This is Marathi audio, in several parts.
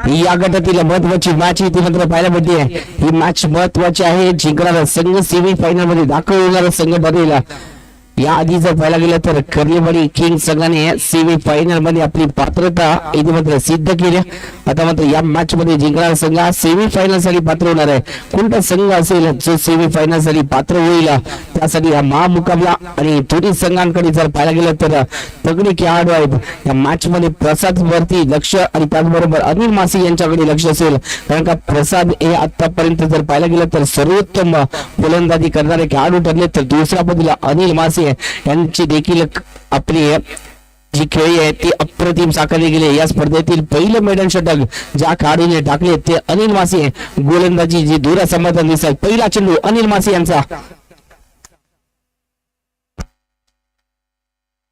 या गटातील महत्वाची मॅच इथे मात्र पाहायला भेटते. ही मॅच महत्वाची आहे. जिंकणारा संघ सेमी फायनल मध्ये दाखल होणारा संघ ठरेल. या आधी जर पाहायला गेलं तर कर्लीवाडी किंग संघाने सेमी फायनल मध्ये आपली पात्रता इथे मात्र सिद्ध केली. आता मात्र या मॅच मध्ये जिंकणारा संघ सेमी फायनल साठी पात्र होणार आहे. कोणता संघ असेल जो सेमी फायनल साठी पात्र होईल त्यासाठी हा महामुकाबला. आणि दोन्ही संघांकडे जर पाहायला गेलं तर तगडे खेळाडू आहेत. या मॅच मध्ये प्रसाद वरती लक्ष आणि त्याचबरोबर अनिल मासी यांच्याकडे लक्ष असेल. कारण का प्रसाद हे आतापर्यंत जर पाहायला गेलं तर सर्वोत्तम फलंदाजी करणारे खेळाडू ठरले, तर दुसऱ्या बाजूला अनिल मासी यांची देखील आपली जी खेळी आहे ती अप्रतिम साकारली गेली. या स्पर्धेतील पहिलं मैदान षटक ज्या खेळाडूने टाकले ते अनिल मासी. गोलंदाजी जी दूर समाधान दिसत. पहिला चेंडू अनिल मासी यांचा.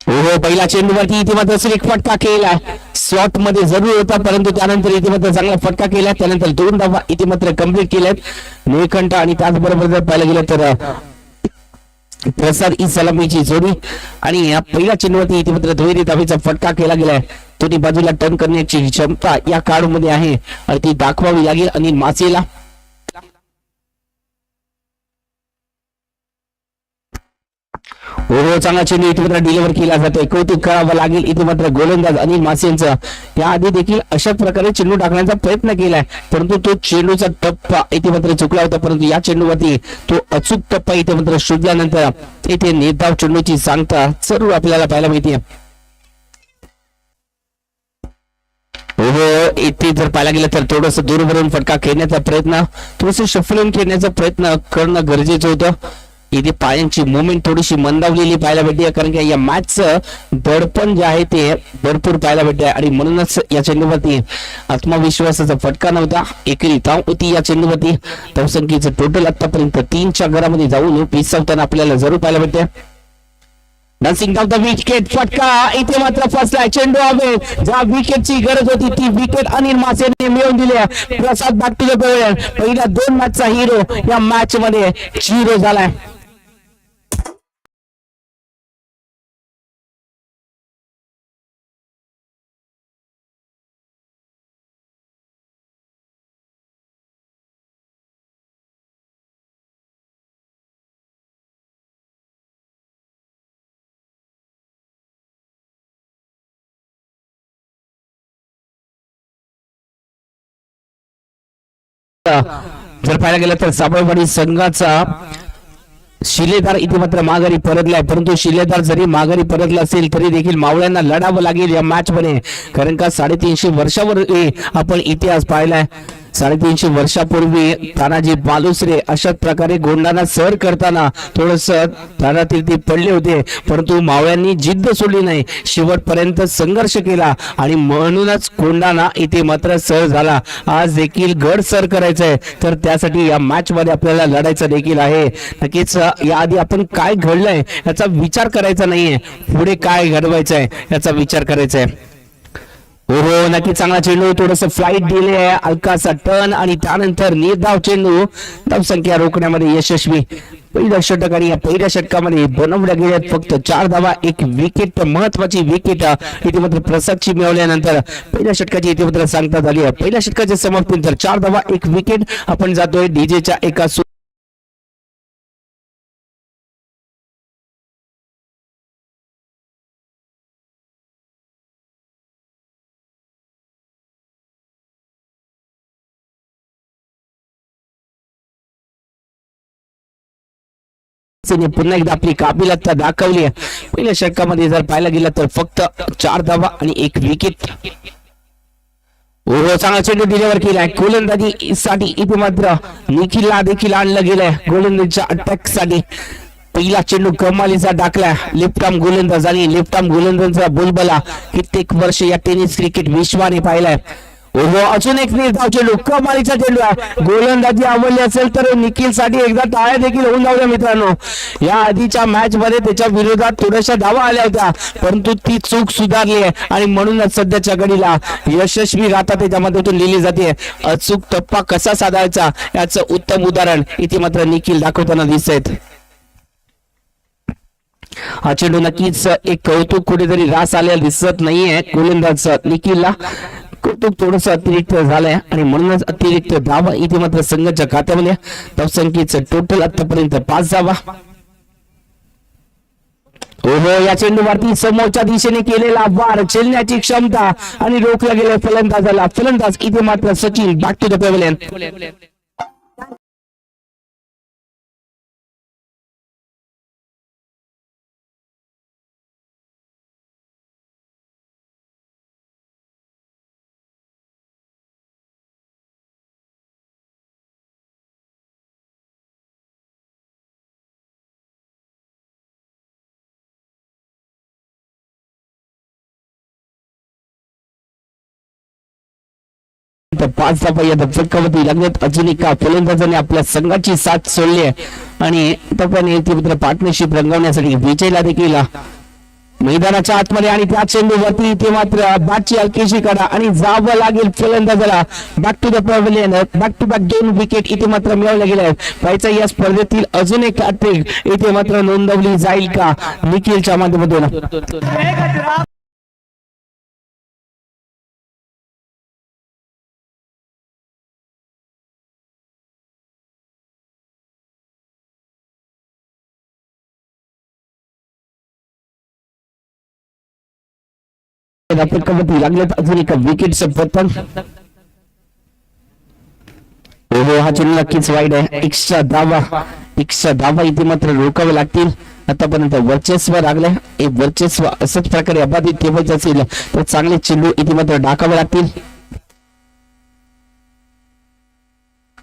हो, पहिला चेंडूवरती इथे मात्र एक फटका केला. स्लॉट मध्ये जरूर होता परंतु त्यानंतर इथे मात्र चांगला फटका केला. त्यानंतर 2 धावा इथे मात्र कंप्लीट केल्यात निळकंठ. आणि त्याचबरोबर जर पाहायला गेलं तर प्रसाद ई सलामीची जोडी. आणि या पहिल्या चेंडूवरती इथे मात्र दुहेरी धावेचा फटका केला गेलाय. दोन्ही बाजूला टर्न करण्याची क्षमता या खेळाडूमध्ये आहे आणि ती दाखवावी लागेल अनिल मासेला. हो, चांगला चेंडू इथे मात्र डिलिव्हर केला जातोय. कौतुक करावं लागेल इथे मात्र गोलंदाज अनिल मासे यांचा. याआधी देखील अशा प्रकारे चेंडू टाकण्याचा प्रयत्न केलाय परंतु तो चेंडूचा टप्पा इथे मात्र चुकला होता. परंतु या चेंडूवरती तो अचूक टप्पा इथे मात्र शोधल्यानंतर इथे निर्धाव चेंडूची सांगता जरूर आपल्याला पाहायला मिळते. हो, इथे जर पाहायला गेलं तर थोडस दूरवरून फटका खेळण्याचा प्रयत्न, थोडस शफलून खेळण्याचा प्रयत्न करणं गरजेचं होतं. इथे पायांची मुवमेंट थोडीशी मंदावलेली पाहायला भेटते. कारण की या मॅचचं दडपण जे आहे ते भरपूर पाहायला भेटते आणि म्हणूनच या चेंडूवरती आत्मविश्वासाचा फटका नव्हता. एकरी धाव होती या चेंडूवरती. धावसंख्येचं टोटल आतापर्यंत 3च्या घरामध्ये जाऊन विसावताना आपल्याला जरूर पाहायला भेटते. डान्सिंग डाऊन द विकेट फटका इथे मात्र फसलाय. चेंडू हवे ज्या विकेटची गरज होती ती विकेट अनिल मासेने मिळवून दिली. प्रसाद बॅक टू द बॉल. पहिल्या 2 मॅचचा हिरो या मॅच मध्ये 0 झालाय. जर पाहायला गेलं तर साबळवाडी संघाचा शिलेदार इथे मात्र माघारी परतलाय. परंतु शिलेदार जरी माघारी परतला असेल तरी देखील मावळ्यांना लढावं लागेल या मॅच मध्ये. कारण का 350 वर्षावर आपण इतिहास पाहिलाय. 350 वर्षापूर्वी तानाजी बालुसरे अशाच प्रकारे गोंडाना सर करताना थोडस तानातील ते पडले होते परंतु मावळ्यांनी जिद्द सोडली नाही. शेवटपर्यंत संघर्ष केला आणि म्हणूनच गोंडाना इथे मात्र सर झाला. आज देखील गड सर करायचंय तर त्यासाठी या मॅच मध्ये आपल्याला लढायचं देखील आहे. नक्कीच याआधी आपण काय घडलंय याचा विचार करायचा नाहीये, पुढे काय घडवायचंय याचा विचार करायचा आहे. हो, नक्की चांगला चेंडू. थोडस फ्लाईट दिले, हलकासा टर्न आणि त्यानंतर निर्धाव चेंडू. धावसंख्या रोखण्यामध्ये यशस्वी. पहिल्या षटक आणि या पहिल्या षटकामध्ये बनवल्या गेल्यात फक्त 4 धावा, 1 विकेट. महत्वाची विकेट इथे मात्र प्रसादची मिळवल्यानंतर पहिल्या षटकाची इथे मात्र सांगता झाली आहे. पहिल्या षटकाच्या समाप्तीनंतर 4 धावा, 1 विकेट. आपण जातोय डीजेच्या एका पुन्हा एकदा आपली काबिलियत दाखवली आहे. पहिल्या षटकामध्ये जर पाहायला गेलं तर फक्त 4 धावा आणि 1 विकेट. चांगला चेंडू डिलिव्हर केलाय. गोलंदाजी साठी इथे मात्र निखिलला देखील आणलं गेलंय गोलंदाजीच्या अटॅक साठी. पहिला चेंडू कमालीचा टाकलाय. लेफ्ट आर्म गोलंदाज आणि लेफ्ट आर्म गोलंदाजाचा बोलबाला कित्येक वर्ष या टेनिस क्रिकेट विश्वाने पाहिलाय. अजून एक निर्धाव चेंडू, कमालीचा चेंडू आहे. गोलंदाजी आवडली असेल तर निखिल साठी एकदा टाळ्या देखील होऊन जाऊया मित्रांनो. या आधीच्या मॅच मध्ये त्याच्या विरोधात थोड्याशा धावा आल्या होत्या परंतु ती चूक सुधारली आहे आणि म्हणूनच सध्याच्या घडीला यशस्वी गाथा त्याच्या माध्यमातून लिहिली जाते. अचूक टप्पा कसा साधायचा याचं उत्तम उदाहरण इथे मात्र निखिल दाखवताना दिसत. हा चेंडू नक्कीच एक कौतुक कुठेतरी रास आलेला दिसत नाहीये गोलंदाज निखिलला. कौतुक थोडस अतिरिक्त झालंय आणि म्हणूनच अतिरिक्त धावा इथे मात्र संघाच्या खात्यामध्ये धावसंख्येचं टोटल आतापर्यंत 5 धावा. ओहो, या चेंडूवरती समोरच्या दिशेने केलेला वार, झेलण्याची क्षमता आणि रोखला गेल्या फलंदाजाला. फलंदाज इथे मात्र Sachin back to the pavilion. तर 5 धावा या फटकावरती लागल्यात. अजून एका फलंदाजाने आपल्या संघाची साथ सोडली आहे आणि त्याने पार्टनरशिप रंगवण्यासाठी विजयला देखील मैदानाच्या आतमध्ये आणि त्या चेंडूवरती ते मात्र बॅटची हलकीशी काढा आणि जावं लागेल फलंदाजाला. Back to the pavilion. Back to back 2 wicket इथे मात्र मिळवल्या गेल्या आहेत. पाहायचं या स्पर्धेतील अजून एक हॅट्रिक इथे मात्र नोंदवली जाईल का निखिलच्या माध्यमातून. लागल्यात अजून एका विकेटचं पतन. ओहो, हा चेंडू नक्कीच वाईट आहे. एक्स्ट्रा धावा इथे मात्र रोखावे लागतील. आतापर्यंत वर्चस्व लागले. हे वर्चस्व असंच प्रकारे अबाधित ठेवायचं असेल तर चांगले चेंडू इथे मात्र टाकावे लागतील.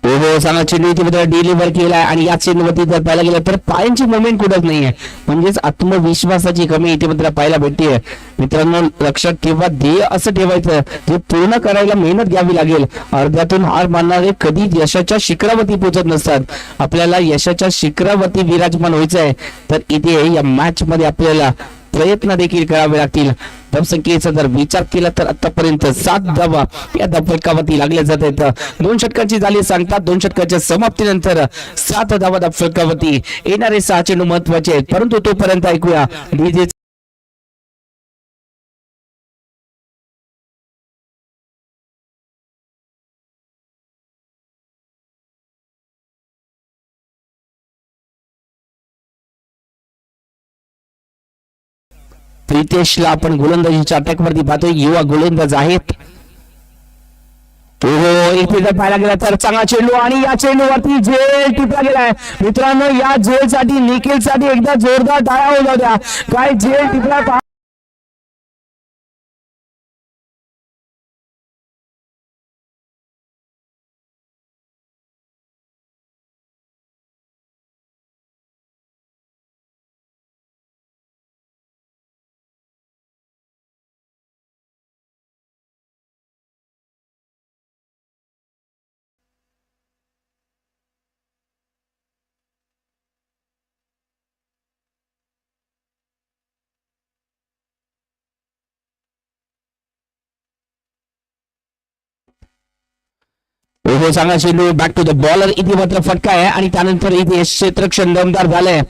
ओहो, चांगला चेंडू इथे डिलिव्हर केलाय आणि या चेंडूवरती जर पाहायला गेलं तर पायांची मुवमेंट कुठंच नाहीये, म्हणजेच आत्मविश्वासाची कमी इथे मात्र पाहायला भेटते. मित्रांनो, लक्षात ठेवा, ध्येय असं ठेवायचं जे पूर्ण करायला मेहनत घ्यावी लागेल. अर्ध्यातून हार मानणारे कधी यशाच्या शिखरावरती पोहोचत नसतात. आपल्याला यशाच्या शिखरावरती विराजमान व्हायचं आहे तर इथे या मॅच मध्ये आपल्याला प्रयत्न देखील करावे लागतील. धावसंख्येचा जर विचार केला तर आतापर्यंत 7 धावा या फलकावरती लागल्या जात आहेत. 2 षटकांची झाली सांगतात. 2 षटकाच्या समाप्तीनंतर 7 धावा फलकावरती येणारे 6 चेंडू महत्वाचे आहेत. परंतु तोपर्यंत ऐकूया डीजे प्रितेशला आपण गोलंदाजीच्या अटॅक वरती पाहतोय. युवा गोलंदाज आहेत. इथे जर पाहायला गेला तर चांगला चेंडू आणि या चेंडूवरती झेल टिपला गेलाय. मित्रांनो, या झेल साठी निखिल साठी एकदा जोरदार टाळ्या होऊ द्या. काय झेल टिपला चांगला चेंडू बॅक टू द बॉलर. इथे मात्र फटका आहे आणि त्यानंतर इथे क्षेत्ररक्षण दमदार झालंय.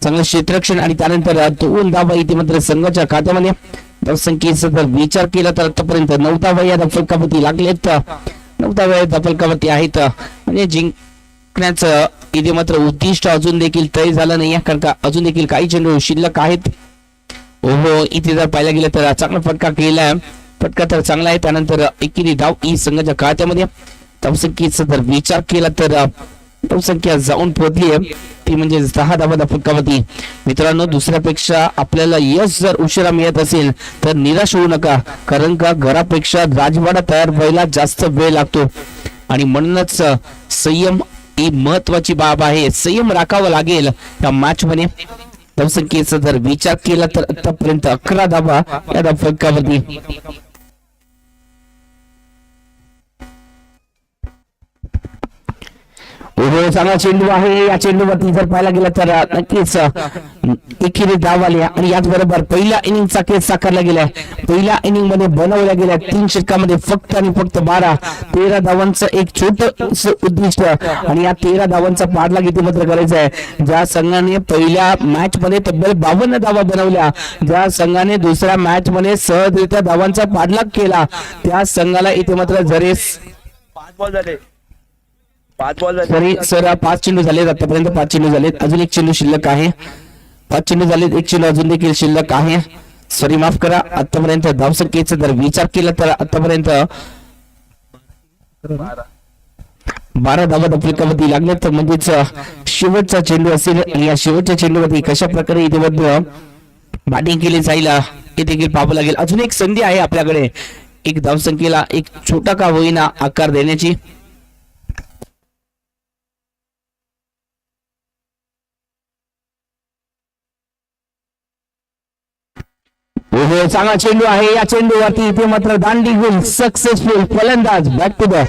चांगलं क्षेत्ररक्षण आणि त्यानंतर 2 धावा इथे मात्र संघाच्या खात्यामध्ये. धावसंख्येचा जर विचार केला तर आतापर्यंत 9 धावा या फलकावरती लागलेत. 9 धावा या फलकावरती आहेत. म्हणजे जिंकण्याचं इथे मात्र उद्दिष्ट अजून देखील तय झालं नाही, कारण का अजून देखील काही चेंडू शिल्लक आहेत. ओहो, इथे जर पाहायला गेलं तर चांगला फटका केलाय. फटका तर चांगला आहे. त्यानंतर एकेरी धाव ही संघाच्या खात्यामध्ये. धावसंख्येचा जर विचार केला तर धावसंख्या जाऊन पोहोचली आहे ती म्हणजे 10 धावा फलकावरती. मित्रांनो, दुसऱ्यापेक्षा आपल्याला यश जर उशिरा मिळत असेल तर निराश होऊ नका, कारण का घरापेक्षा राजवाडा तयार व्हायला जास्त वेळ लागतो आणि म्हणूनच संयम ही महत्वाची बाब आहे. संयम राखावा लागेल या मॅच मध्ये. धावसंख्येचा जर विचार केला तर आतापर्यंत 11 धावा या फलकावरती. हो चांगला चेंडू आहे. या चेंडूवरती जर पाहायला गेलं तर नक्कीच एकेरी धाव आली आणि याचबरोबर पहिल्या इनिंगचा केस साकारला गेलाय. पहिल्या इनिंग मध्ये बनवल्या गेल्या 3 षटकामध्ये फक्त आणि फक्त 13 धावांचं एक छोटस उद्दिष्ट आणि या 13 धावांचा पाठलाग इथे मात्र करायचा आहे. ज्या संघाने पहिल्या मॅच मध्ये तब्बल 52 धावा बनवल्या, ज्या संघाने दुसऱ्या मॅच मध्ये सहजरित्या धावांचा पाठलाग केला, त्या संघाला इथे मात्र जरी 5 बॉल झाले. 5 बॉल झाले. तरी सर 5 चेंडू झालेत आतापर्यंत. 5 चेंडू झालेत, अजून एक चेंडू शिल्लक आहे. 5 चेंडू झालेत, एक चेंडू अजून देखील शिल्लक आहे. सॉरी माफ करा, आतापर्यंत धावसंख्येचा जर विचार केला तर आतापर्यंत 12 धावा आपल्यावरती लागले. तर म्हणजेच शेवटचा चेंडू असेल आणि या शेवटच्या चेंडूवरती कशा प्रकारे इथे मध्ये बॅटिंग केली जाईल हे देखील पाहावं लागेल. अजून एक संधी आहे आपल्याकडे एक धावसंख्येला एक छोटा का होईना आकार देण्याची. हो चांगला चेंडू आहे. या चेंडूवरती इथे मात्र दांडी गुल सक्सेसफुल फलंदाज बॅक टू द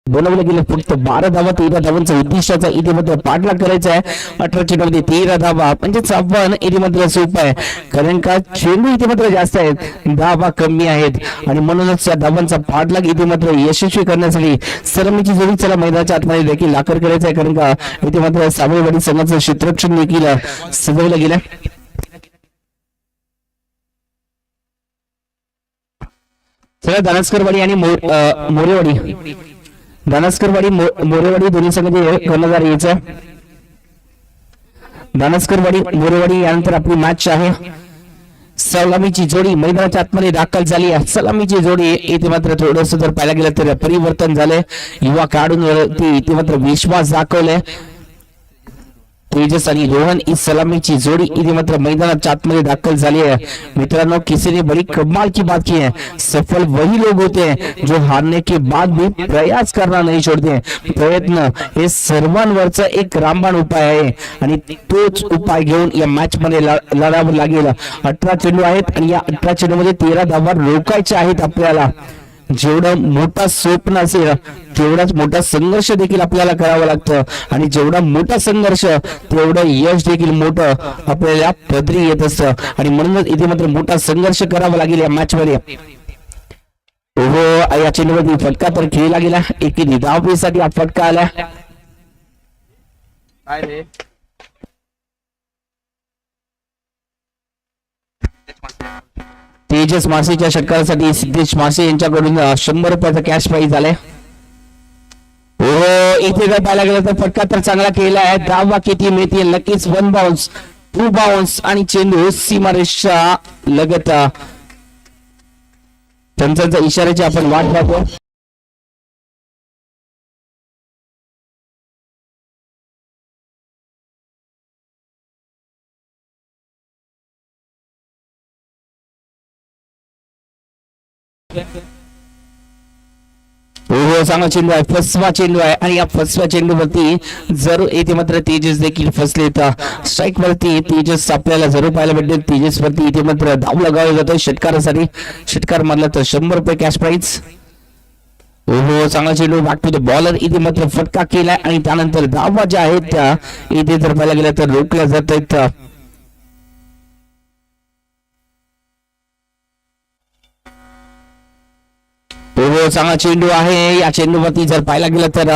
बनवलं गेलं. फक्त 12 धावा 13 धावांचा उद्दिष्टाचा इथे मात्र पाठलाग करायचा आहे. 18 चेंडूमध्ये 13 धावा म्हणजेच आपण इथे मात्र सोपं आहे, कारण का चेंडू इथे मात्र जास्त आहेत, धावा कमी आहेत आणि म्हणूनच या धावांचा पाठलाग इथे मात्र यशस्वी करण्यासाठी सरमीची जोडी चला मैदानाच्या आतमध्ये देखील लाकर करायचा आहे, कारण का इथे मात्र सावळवाडी संघाचं क्षेत्ररक्षण देखील सजवलं गेलं. सगळ्या दानस्करवाडी आणि मोरेवाडी दानस्करवाडी मोरेवाडी दोन्ही संघाचे कर्णधार यायचं. दानस्करवाडी मोरेवाडी यानंतर आपली मॅच आहे. सलामीची जोडी मैदानाच्या आतमध्ये दाखल झाली आहे. सलामीची जोडी इथे मात्र थोडंसं जर पाहायला गेलं तर परिवर्तन झालंय. युवा खेळाडूंवरती इथे मात्र विश्वास दाखवलाय. तेजस आणि रोहन इस सलामी जोड़ी इधर मात्र मैदानाच्या आतमध्ये दाखल झाली आहे. मित्रांनो, किसी ने बड़ी कमाल की बात की है, सफल वही लोग होते हैं जो हारने के बाद भी प्रयास करना नहीं छोड़ते. प्रयत्न हे सर्वांवरचा एक रामबाण उपाय आहे आणि तोच उपाय घेऊन या मॅच मध्ये लढावं लागेल. 18 चेंडू आहेत आणि या 18 चेंडू मध्ये 13 धावा रोखायच्या आहेत आपल्याला. जेवढं मोठा स्वप्न असेल तेवढाच मोठा संघर्ष देखील आपल्याला करावा लागतं आणि जेवढा मोठा संघर्ष तेवढं यश देखील मोठं आपल्याला पदरी येत असतं आणि म्हणूनच इथे मात्र मोठा संघर्ष करावा लागेल या मॅच मध्ये. या चेंडूवरती फटका तर खेळला गेला. एकेरी धावसाठी हा फटका आला. तेजस मासेच्या षटकारासाठी सिद्धेश मासे यांच्याकडून 100 रुपयाचा कॅश प्राइज आलाय. इथे जर पाहायला गेलं तर फटका तर चांगला केला आहे. धावा किती मिळतील? नक्कीच 1 बाउन्स 2 बाउन्स आणि चेंडू सीमारेषा लगत. त्यांचा इशाऱ्याची आपण वाट पाहतो. चांगला चेंडू आहे, फसवा चेंडू आहे आणि या फसवा चेंडूवरती जर इथे मात्र तेजस देखील फसले तर स्ट्राईक वरती तेजस आपल्याला जरूर पाहायला भेटेल. तेजस वरती इथे मात्र धाव लगावला जातो षटकारासाठी. षटकार मारला तर 100 रुपये कॅश प्राइज. चांगला चेंडू बॅक टू द बॉलर. इथे मात्र फटका केलाय आणि त्यानंतर धावा ज्या आहेत त्या इथे जर पाहायला गेल्या तर रोखल्या जात आहेत. हो चांगला चेंडू आहे. या चेंडूवरती जर पाहायला गेलं तर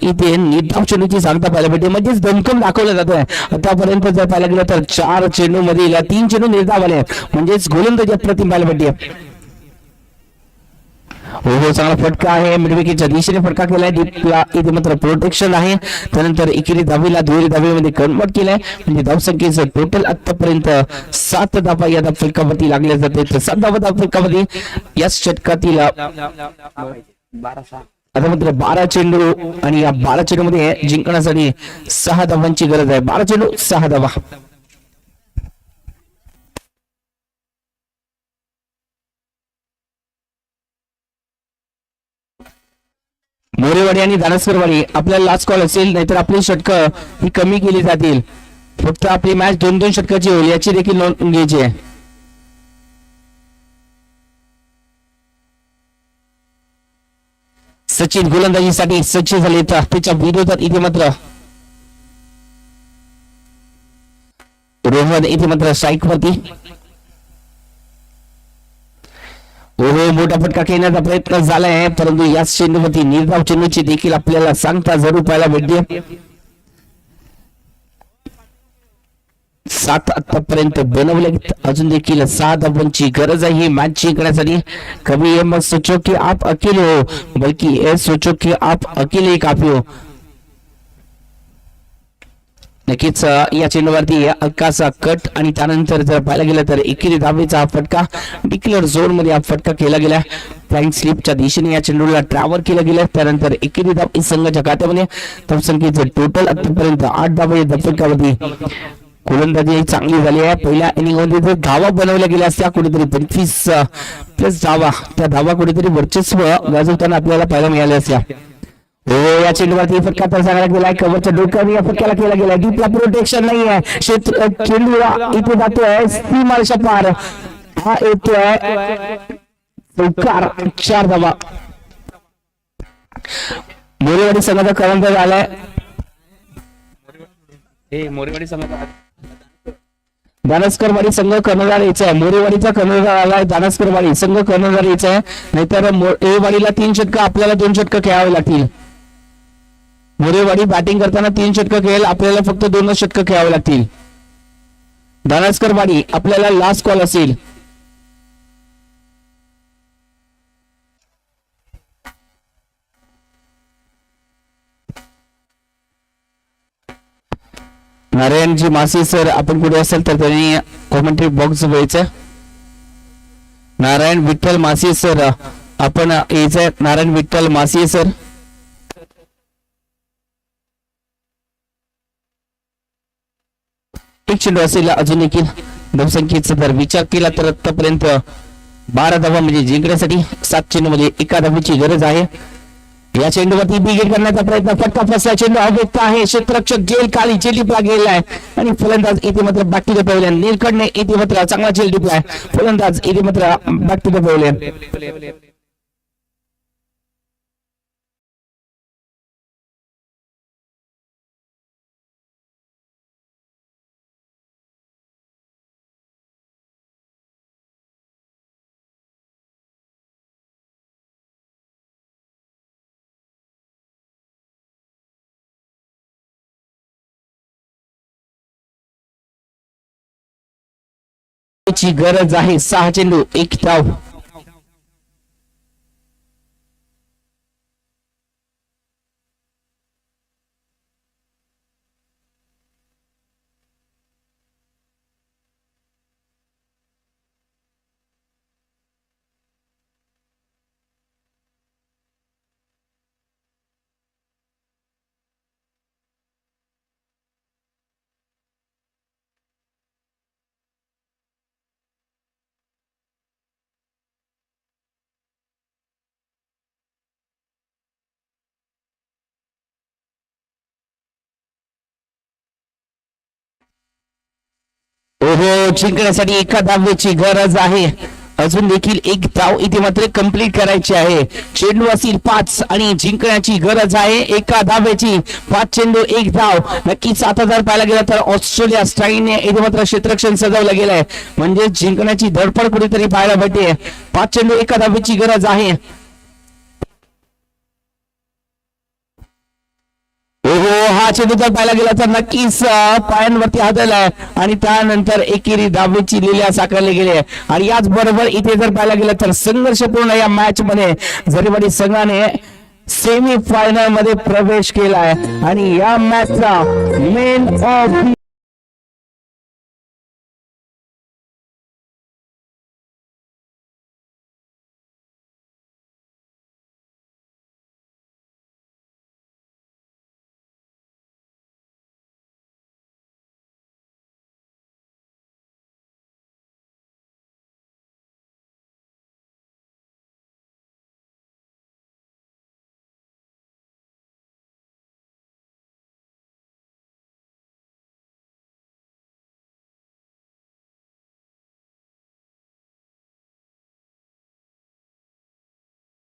इथे निर्धाव चेंडूची सांगता पाहायला भेटते, म्हणजेच दणकम दाखवलं जातोय. आतापर्यंत जर पाहायला गेलं तर 4 चेंडू मधील 3 चेंडू निर्धाव आले, म्हणजेच गोलंदाजी अप्रतिम पाहायला भेटते. हो चांगला फटका आहे. मिडविकेटच्या दिशेने फटका केलाय. डीपला इथे मात्र प्रोटेक्शन आहे. त्यानंतर एकेरी धावीला दुहेरी धावीमध्ये कन्वर्ट केलाय, म्हणजे धावसंख्येचं टोटल आतापर्यंत 7 धावा या फलकावरती लागल्या जाते. तर 7 धावा फलकावरती या षटकातील आता मात्र 12 चेंडू आणि या 12 चेंडू मध्ये जिंकण्यासाठी 6 धावांची गरज आहे. 12 चेंडू 6 धावा. मोरेवाडी आणि दानसकरवाडी आपल्याला लास्ट कॉल असेल, नाहीतर आपली षटकं ही कमी केली जातील. फक्त आपली मॅच 2-2 षटकाची होईल, याची देखील नोंद घ्यायची आहे. सचिन गोलंदाजीसाठी सज्ज झाले, तर त्याच्या विरोधात इथे मात्र रोहन इथे मात्र स्ट्राईक वरती. हो मोठा फटका खेळण्याचा प्रयत्न झालाय, परंतु याच चेंडूवरती निर्धाव चेंडूची देखील आपल्याला सांगता जरूर पाहायला भेटते. 7 आतापर्यंत बनवले, अजून देखील 6 धावांची गरज आहे ही मॅच जिंकण्यासाठी. कभी ये मत सोचो की आप अकेले हो, बल्कि ये सोचो की आप अकेले काफी हो. नक्कीच या चेंडूवरती अक्काचा कट आणि त्यानंतर जर पाहायला गेलं तर एकेरी धावेचा फटका डिक्लेअर झोन मध्ये हा फटका केला गेला. फ्लाइंग स्लिपच्या दिशेने या चेंडूला ट्रॅव्हर केलं गेलं. त्यानंतर एकेरी धाव संघाच्या खात्यामध्ये धावसंख्येचं टोटल आतापर्यंत 8 धावा या फटकावरती. गोलंदाजी चांगली झाली आहे. पहिल्या इनिंग मध्ये जर धावा बनवल्या गेल्या असत्या कुठेतरी 25 प्लस धावा, त्या धावा कुठेतरी वर्चस्व गाजवताना आपल्याला पाहायला मिळाल्या असत्या. हो या चेंडूवरती फटका तर सांगायला गेलाय. कव्हरच्या डोक्यावर या फटक्याला केला गेलाय. डीपला प्रोटेक्शन नाही आहे. चेंडू इथे जातोय सीमारेषा पार, हा येतोय चौकार. 4 धावा. मोरेवाडी संघाचा कर्णधार आलाय. मोरेवाडी संघाचा दानसकरवाडी संघ कर्णधार यायचा आहे. मोरेवाडीचा कर्णधार आलाय. दानसकरवाडी संघ कर्णधार यायचा आहे, नाहीतर मोरेवाडीला 3 षटकं आपल्याला 2 षटकं खेळावे लागतील. मोरेवाडी बॅटिंग करताना 3 षटकं खेळेल, आपल्याला फक्त 2 षटकं खेळावे लागतील. दानसकरवाडी आपल्याला लास्ट कॉल असेल. नारायणजी मासी सर आपण कुठे असेल तर त्यांनी कॉमेंट्री बॉक्स व्हायचं. नारायण विठ्ठल मासी सर आपण यायचं. नारायण विठ्ठल मासी सर. एक चेंडू असेल अजून देखील धावसंख्येचा जर विचार केला तर आतापर्यंत 12 धावा म्हणजे जिंकण्यासाठी 7 चेंडू मध्ये 1 धावेची गरज आहे. या चेंडूवरती बिगेट करण्याचा प्रयत्न, फटका फसला. चेंडू अव्यक्त आहे. क्षेत्ररक्षक जेल खाली जेलीपला गेलाय आणि फलंदाज इथे मात्र बॅक टू द पॅव्हलियन. नीलकंठने इथे मात्र चांगला जेल टिपलाय. फलंदाज इथे मात्र बॅक टू द पॅव्हलियन. ची गरज आहे. 6 चेंडू 1 धाव. ओहो जिंकण्यासाठी 1 धावेची गरज आहे. अजून देखील 1 धाव इथे मात्र कंप्लीट करायची आहे. चेंडू असेल 5 आणि जिंकण्याची गरज आहे 1 धावेची. 5 चेंडू 1 धाव. नक्की 7000 पाहायला गेला तर ऑस्ट्रेलिया स्टाईलने इथे मात्र क्षेत्ररक्षण सजवलं गेलंय, म्हणजे जिंकण्याची धडपड कुठेतरी पाहायला भेटते. 5 चेंडू 1 धावेची गरज आहे. हा चेंडू जर पाहायला गेला तर नक्कीच पायांवरती हादरलाय आणि त्यानंतर एकेरी धावेची लिल्या साकारली गेली आणि याच बरोबर इथे जर पाहायला गेलं तर संघर्षपूर्ण या मॅच मध्ये झरीवाडी संघाने सेमी फायनल मध्ये प्रवेश केलाय आणि या मॅचचा मेन ऑफ